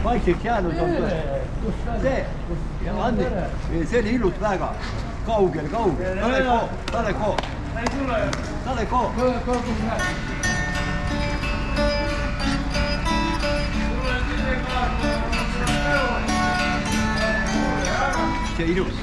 vaikseks jäänud on see. See oli ilus väga. Kaugel. Taleko. See ilus.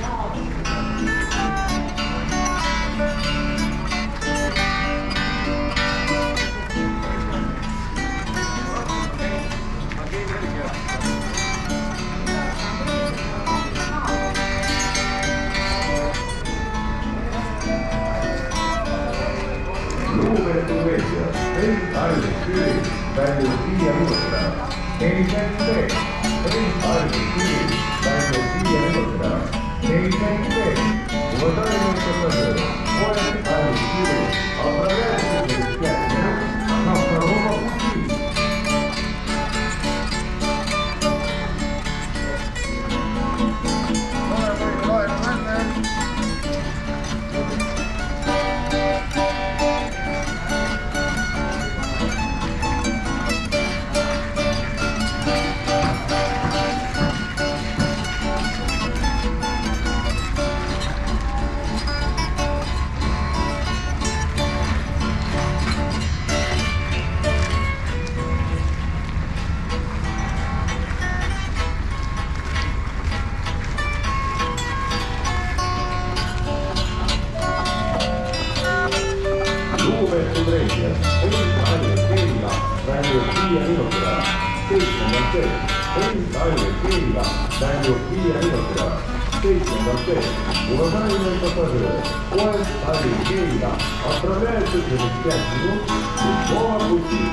Lugupeetud veetjad, Rein Arvid Küüri väljub 5 minutit ära. Rein Arvid Küüri väljub 5 minutit ära. Уважаемые пассажиры, поезд Арvid Küüri отправляется через 5 минут на второго пути. Lugupeetud reisijad, Rein Arvid Küüriga väljub 5 minutit ära. 7. C. Rein Arvid Küüriga väljub 5 minutit ära. 7. C. Уважаемые пассажиры, поезд Arvid Küüriga отправляется через 5 минут из нового пути.